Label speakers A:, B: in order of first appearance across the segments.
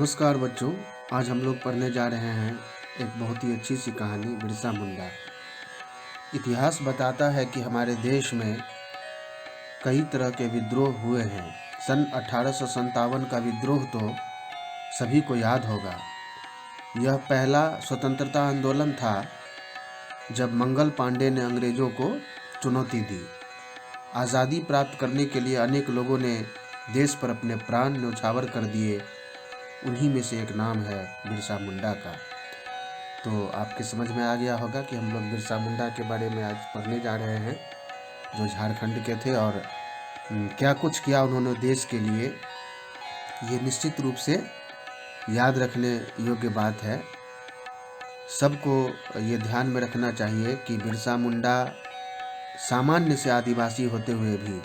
A: नमस्कार बच्चों। आज हम लोग पढ़ने जा रहे हैं एक बहुत ही अच्छी सी कहानी बिरसा मुंडा। इतिहास बताता है कि हमारे देश में कई तरह के विद्रोह हुए हैं। सन 1857 का विद्रोह तो सभी को याद होगा। यह पहला स्वतंत्रता आंदोलन था जब मंगल पांडे ने अंग्रेज़ों को चुनौती दी। आज़ादी प्राप्त करने के लिए अनेक लोगों ने देश पर अपने प्राण न्यौछावर कर दिए। उन्हीं में से एक नाम है बिरसा मुंडा का। तो आपके समझ में आ गया होगा कि हम लोग बिरसा मुंडा के बारे में आज पढ़ने जा रहे हैं, जो झारखंड के थे और क्या कुछ किया उन्होंने देश के लिए। ये निश्चित रूप से याद रखने योग्य बात है। सबको ये ध्यान में रखना चाहिए कि बिरसा मुंडा सामान्य से आदिवासी होते हुए भी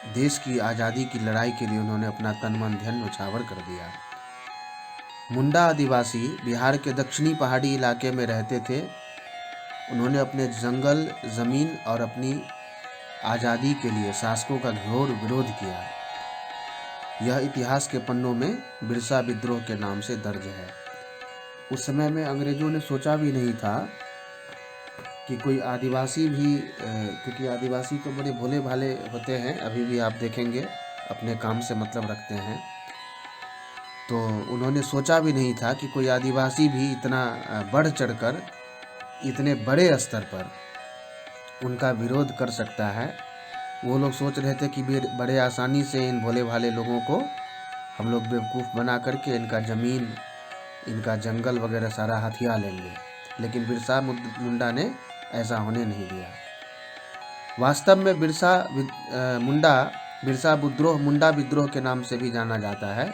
A: देश की आज़ादी की लड़ाई के लिए उन्होंने अपना तन मन धन न्यौछावर कर दिया। मुंडा आदिवासी बिहार के दक्षिणी पहाड़ी इलाके में रहते थे। उन्होंने अपने जंगल, ज़मीन और अपनी आज़ादी के लिए शासकों का घोर विरोध किया। यह इतिहास के पन्नों में बिरसा विद्रोह के नाम से दर्ज है। उस समय में अंग्रेज़ों ने सोचा भी नहीं था कि कोई आदिवासी भी, क्योंकि आदिवासी तो बड़े भोले भाले होते हैं, अभी भी आप देखेंगे अपने काम से मतलब रखते हैं। तो उन्होंने सोचा भी नहीं था कि कोई आदिवासी भी इतना बढ़ चढ़कर इतने बड़े स्तर पर उनका विरोध कर सकता है। वो लोग सोच रहे थे कि बड़े आसानी से इन भोले भाले लोगों को हम लोग बेवकूफ़ बना करके इनका ज़मीन, इनका जंगल वगैरह सारा हथिया लेंगे। लेकिन बिरसा मुंडा ने ऐसा होने नहीं दिया। वास्तव में बिरसा मुंडा विद्रोह के नाम से भी जाना जाता है।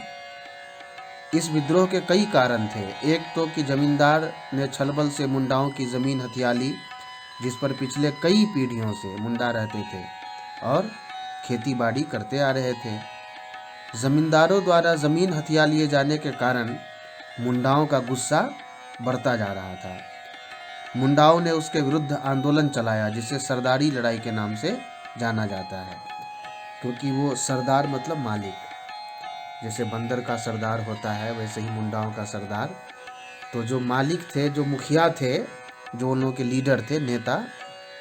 A: इस विद्रोह के कई कारण थे। एक तो कि जमींदार ने छलबल से मुंडाओं की ज़मीन हथिया ली, जिस पर पिछले कई पीढ़ियों से मुंडा रहते थे और खेती बाड़ी करते आ रहे थे। ज़मींदारों द्वारा ज़मीन हथिया लिए जाने के कारण मुंडाओं का गुस्सा बढ़ता जा रहा था। मुंडाओं ने उसके विरुद्ध आंदोलन चलाया, जिसे सरदारी लड़ाई के नाम से जाना जाता है। क्योंकि वो सरदार मतलब मालिक, जैसे बंदर का सरदार होता है वैसे ही मुंडाओं का सरदार। तो जो मालिक थे, जो मुखिया थे, जो उन लोगों के लीडर थे, नेता,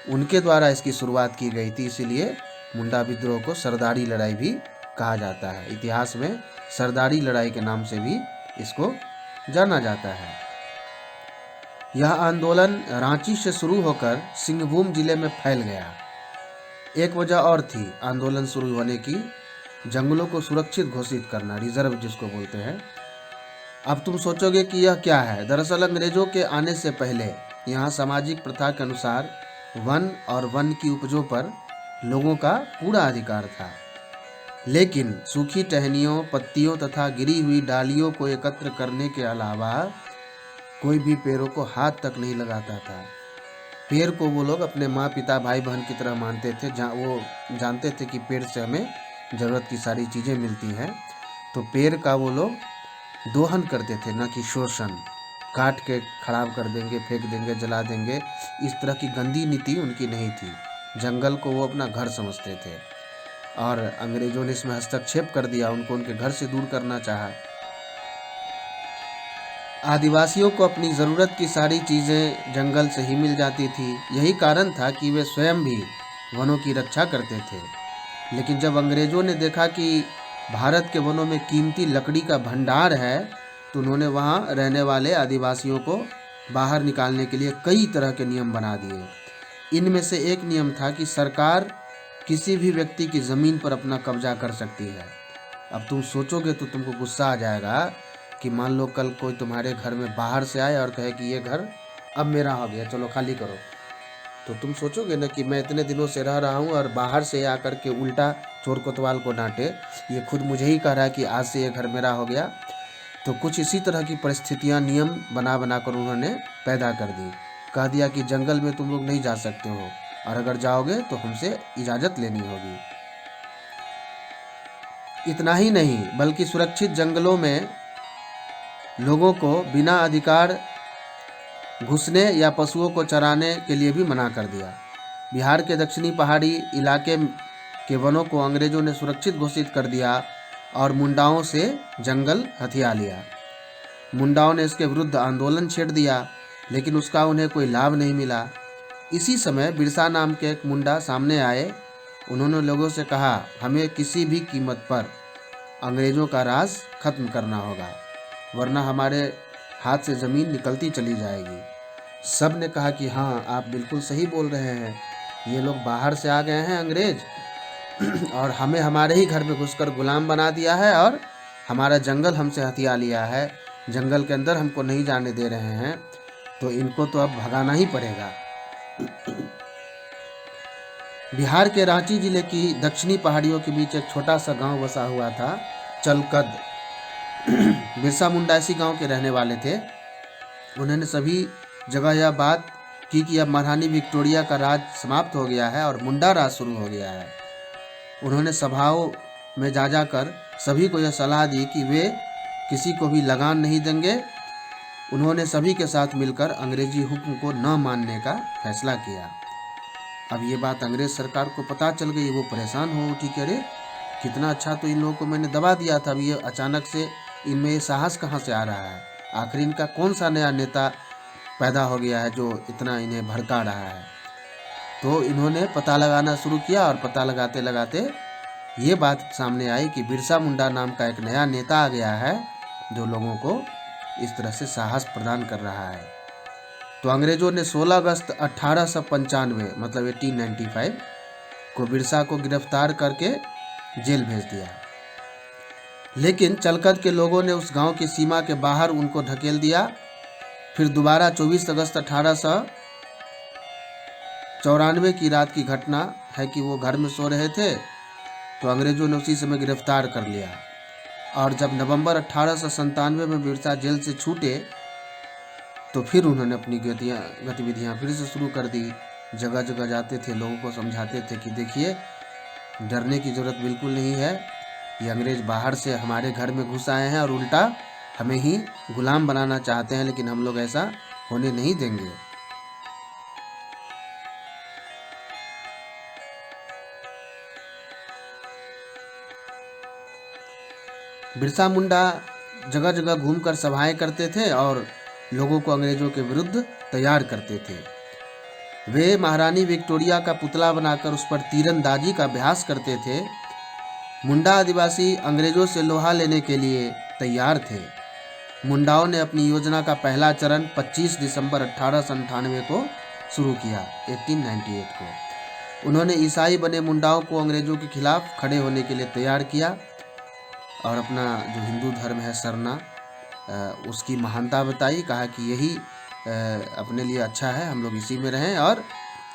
A: उनके द्वारा इसकी शुरुआत की गई थी। इसीलिए मुंडा विद्रोह को सरदारी लड़ाई भी कहा जाता है। इतिहास में सरदारी लड़ाई के नाम से भी इसको जाना जाता है। यह आंदोलन रांची से शुरू होकर सिंहभूम जिले में फैल गया। एक वजह और थी आंदोलन शुरू होने की, जंगलों को सुरक्षित घोषित करना, रिजर्व जिसको बोलते हैं। अब तुम सोचोगे कि यह क्या है। दरअसल अंग्रेजों के आने से पहले यहाँ सामाजिक प्रथा के अनुसार वन और वन की उपजों पर लोगों का पूरा अधिकार था। लेकिन सूखी टहनियों, पत्तियों तथा गिरी हुई डालियों को एकत्र करने के अलावा कोई भी पेड़ों को हाथ तक नहीं लगाता था। पेड़ को वो लोग अपने माँ पिता भाई बहन की तरह मानते थे। वो जानते थे कि पेड़ से हमें ज़रूरत की सारी चीज़ें मिलती हैं। तो पेड़ का वो लोग दोहन करते थे, न कि शोषण। काट के खराब कर देंगे, फेंक देंगे, जला देंगे, इस तरह की गंदी नीति उनकी नहीं थी। जंगल को वो अपना घर समझते थे और अंग्रेज़ों ने इसमें हस्तक्षेप कर दिया, उनको उनके घर से दूर करना चाहा। आदिवासियों को अपनी ज़रूरत की सारी चीज़ें जंगल से ही मिल जाती थी। यही कारण था कि वे स्वयं भी वनों की रक्षा करते थे। लेकिन जब अंग्रेज़ों ने देखा कि भारत के वनों में कीमती लकड़ी का भंडार है, तो उन्होंने वहाँ रहने वाले आदिवासियों को बाहर निकालने के लिए कई तरह के नियम बना दिए। इनमें से एक नियम था कि सरकार किसी भी व्यक्ति की ज़मीन पर अपना कब्जा कर सकती है। अब तुम सोचोगे तो तुमको गुस्सा आ जाएगा कि मान लो कल कोई तुम्हारे घर में बाहर से आए और कहे कि ये घर अब मेरा हो गया, चलो खाली करो। तो तुम सोचोगे ना कि मैं इतने दिनों से रह रहा हूँ और बाहर से आकर के उल्टा चोर कोतवाल को डांटे, ये खुद मुझे ही कह रहा है कि आज से ये घर मेरा हो गया। तो कुछ इसी तरह की परिस्थितियाँ, नियम बना कर उन्होंने पैदा कर दी। कह दिया कि जंगल में तुम लोग नहीं जा सकते हो और अगर जाओगे तो हमसे इजाज़त लेनी होगी। इतना ही नहीं, बल्कि सुरक्षित जंगलों में लोगों को बिना अधिकार घुसने या पशुओं को चराने के लिए भी मना कर दिया। बिहार के दक्षिणी पहाड़ी इलाके के वनों को अंग्रेज़ों ने सुरक्षित घोषित कर दिया और मुंडाओं से जंगल हथिया लिया। मुंडाओं ने इसके विरुद्ध आंदोलन छेड़ दिया, लेकिन उसका उन्हें कोई लाभ नहीं मिला। इसी समय बिरसा नाम के एक मुंडा सामने आए। उन्होंने लोगों से कहा, हमें किसी भी कीमत पर अंग्रेज़ों का राज खत्म करना होगा, वरना हमारे हाथ से ज़मीन निकलती चली जाएगी। सब ने कहा कि हाँ, आप बिल्कुल सही बोल रहे हैं, ये लोग बाहर से आ गए हैं अंग्रेज और हमें हमारे ही घर में घुसकर गुलाम बना दिया है और हमारा जंगल हमसे हथिया लिया है, जंगल के अंदर हमको नहीं जाने दे रहे हैं, तो इनको तो अब भगाना ही पड़ेगा। बिहार के रांची जिले की दक्षिणी पहाड़ियों के बीच एक छोटा सा गांव बसा हुआ था, चलकद। बिरसा मुंडा इसी गांव के रहने वाले थे। उन्होंने सभी जगह यह बात की कि अब महारानी विक्टोरिया का राज समाप्त हो गया है और मुंडा राज शुरू हो गया है। उन्होंने सभाओं में जा जाकर सभी को यह सलाह दी कि वे किसी को भी लगान नहीं देंगे। उन्होंने सभी के साथ मिलकर अंग्रेजी हुक्म को न मानने का फैसला किया। अब ये बात अंग्रेज सरकार को पता चल गई। वो परेशान हो उठी कि अरे, कितना अच्छा तो इन लोगों को मैंने दबा दिया था, अब ये अचानक से इनमें ये साहस कहाँ से आ रहा है? आखिर इनका कौन सा नया नेता पैदा हो गया है जो इतना इन्हें भड़का रहा है? तो इन्होंने पता लगाना शुरू किया और पता लगाते लगाते ये बात सामने आई कि बिरसा मुंडा नाम का एक नया नेता आ गया है जो लोगों को इस तरह से साहस प्रदान कर रहा है। तो अंग्रेज़ों ने 16 अगस्त 1895 मतलब 1895 को बिरसा को गिरफ्तार करके जेल भेज दिया। लेकिन चलकद के लोगों ने उस गांव की सीमा के बाहर उनको धकेल दिया। फिर दोबारा 24 अगस्त 1894 की रात की घटना है कि वो घर में सो रहे थे, तो अंग्रेज़ों ने उसी समय गिरफ्तार कर लिया। और जब नवंबर 1897 में बिरसा जेल से छूटे तो फिर उन्होंने अपनी गतिविधियाँ फिर से शुरू कर दी। जगह जगह जाते थे, लोगों को समझाते थे कि देखिए, डरने की ज़रूरत बिल्कुल नहीं है, ये अंग्रेज़ बाहर से हमारे घर में घुस आए हैं और उल्टा हमें ही गुलाम बनाना चाहते हैं, लेकिन हम लोग ऐसा होने नहीं देंगे। बिरसा मुंडा जगह जगह घूमकर सभाएं करते थे और लोगों को अंग्रेज़ों के विरुद्ध तैयार करते थे। वे महारानी विक्टोरिया का पुतला बनाकर उस पर तीरंदाजी का अभ्यास करते थे। मुंडा आदिवासी अंग्रेज़ों से लोहा लेने के लिए तैयार थे। मुंडाओं ने अपनी योजना का पहला चरण 25 दिसंबर 1898 को शुरू किया, 1898 को। उन्होंने ईसाई बने मुंडाओं को अंग्रेज़ों के खिलाफ खड़े होने के लिए तैयार किया और अपना जो हिंदू धर्म है सरना, उसकी महानता बताई। कहा कि यही अपने लिए अच्छा है, हम लोग इसी में रहें और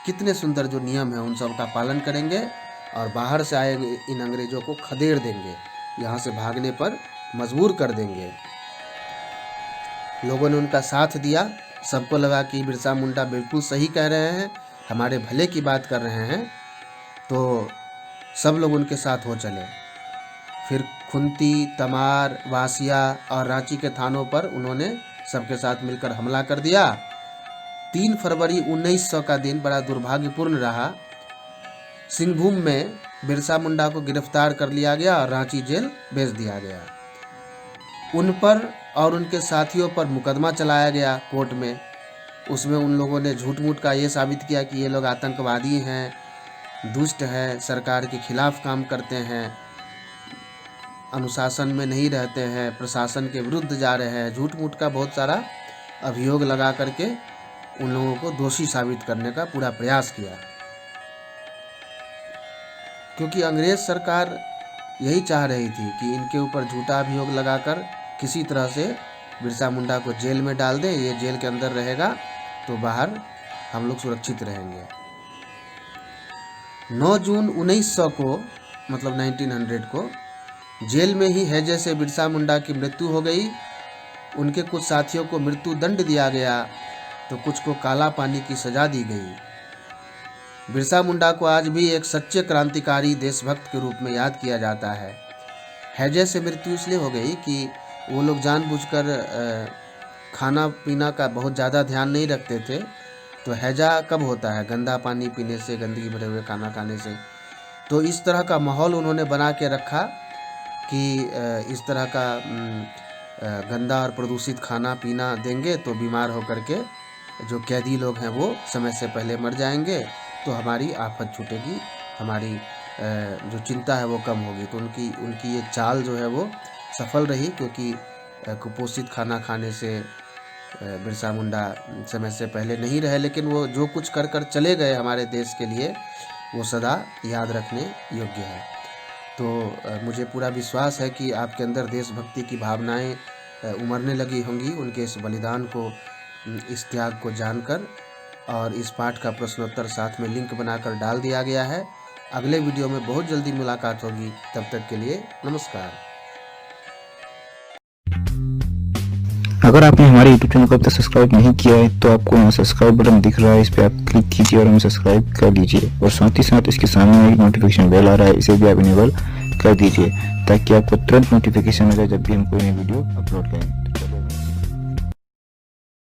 A: कितने सुंदर जो नियम है उन सब का पालन करेंगे और बाहर से आए इन अंग्रेज़ों को खदेड़ देंगे, यहाँ से भागने पर मजबूर कर देंगे। लोगों ने उनका साथ दिया। सबको लगा कि बिरसा मुंडा बिल्कुल सही कह रहे हैं, हमारे भले की बात कर रहे हैं, तो सब लोग उनके साथ हो चले। फिर खुंती, तमार, वासिया और रांची के थानों पर उन्होंने सबके साथ मिलकर हमला कर दिया। 3 फरवरी 1900 का दिन बड़ा दुर्भाग्यपूर्ण रहा। सिंहभूम में बिरसा मुंडा को गिरफ्तार कर लिया गया और रांची जेल भेज दिया गया। उन पर और उनके साथियों पर मुकदमा चलाया गया कोर्ट में। उसमें उन लोगों ने झूठ मूठ का ये साबित किया कि ये लोग आतंकवादी हैं, दुष्ट हैं, सरकार के खिलाफ काम करते हैं, अनुशासन में नहीं रहते हैं, प्रशासन के विरुद्ध जा रहे हैं। झूठ मूठ का बहुत सारा अभियोग लगा करके उन लोगों को दोषी साबित करने का पूरा प्रयास किया, क्योंकि अंग्रेज सरकार यही चाह रही थी कि इनके ऊपर झूठा अभियोग लगाकर किसी तरह से बिरसा मुंडा को जेल में डाल दें। ये जेल के अंदर रहेगा तो बाहर हम लोग सुरक्षित रहेंगे। 9 जून 1900 को मतलब 1900 को जेल में ही हैजे से बिरसा मुंडा की मृत्यु हो गई। उनके कुछ साथियों को मृत्यु दंड दिया गया तो कुछ को काला पानी की सजा दी गई। बिरसा मुंडा को आज भी एक सच्चे क्रांतिकारी देशभक्त के रूप में याद किया जाता है। हैजे से मृत्यु इसलिए हो गई कि वो लोग जानबूझकर खाना पीना का बहुत ज़्यादा ध्यान नहीं रखते थे। तो हैजा कब होता है? गंदा पानी पीने से, गंदगी भरे हुए खाना खाने से। तो इस तरह का माहौल उन्होंने बना के रखा कि इस तरह का गंदा और प्रदूषित खाना पीना देंगे तो बीमार होकर के जो कैदी लोग हैं वो समय से पहले मर जाएंगे, तो हमारी आफत छूटेगी, हमारी जो चिंता है वो कम होगी। तो उनकी ये चाल जो है वो सफल रही, क्योंकि कुपोषित खाना खाने से बिरसा मुंडा समय से पहले नहीं रहे, लेकिन वो जो कुछ कर कर चले गए हमारे देश के लिए वो सदा याद रखने योग्य है। तो मुझे पूरा विश्वास है कि आपके अंदर देशभक्ति की भावनाएं उमड़ने लगी होंगी उनके इस बलिदान को, इस त्याग को जानकर। और इस पाठ का प्रश्नोत्तर साथ में लिंक बनाकर डाल दिया गया है। अगले वीडियो में बहुत जल्दी मुलाकात होगी, तब तक के लिए नमस्कार।
B: अगर आपने हमारे YouTube चैनल को अब तक सब्सक्राइब नहीं किया है तो आपको यहाँ सब्सक्राइब बटन दिख रहा है, इस पर आप क्लिक कीजिए और हमें सब्सक्राइब कर लीजिए। और साथ ही साथ इसके सामने एक नोटिफिकेशन बेल आ रहा है, इसे भी आप इनेबल कर दीजिए ताकि आपको तुरंत नोटिफिकेशन मिले जब भी हम कोई नई वीडियो अपलोड करें।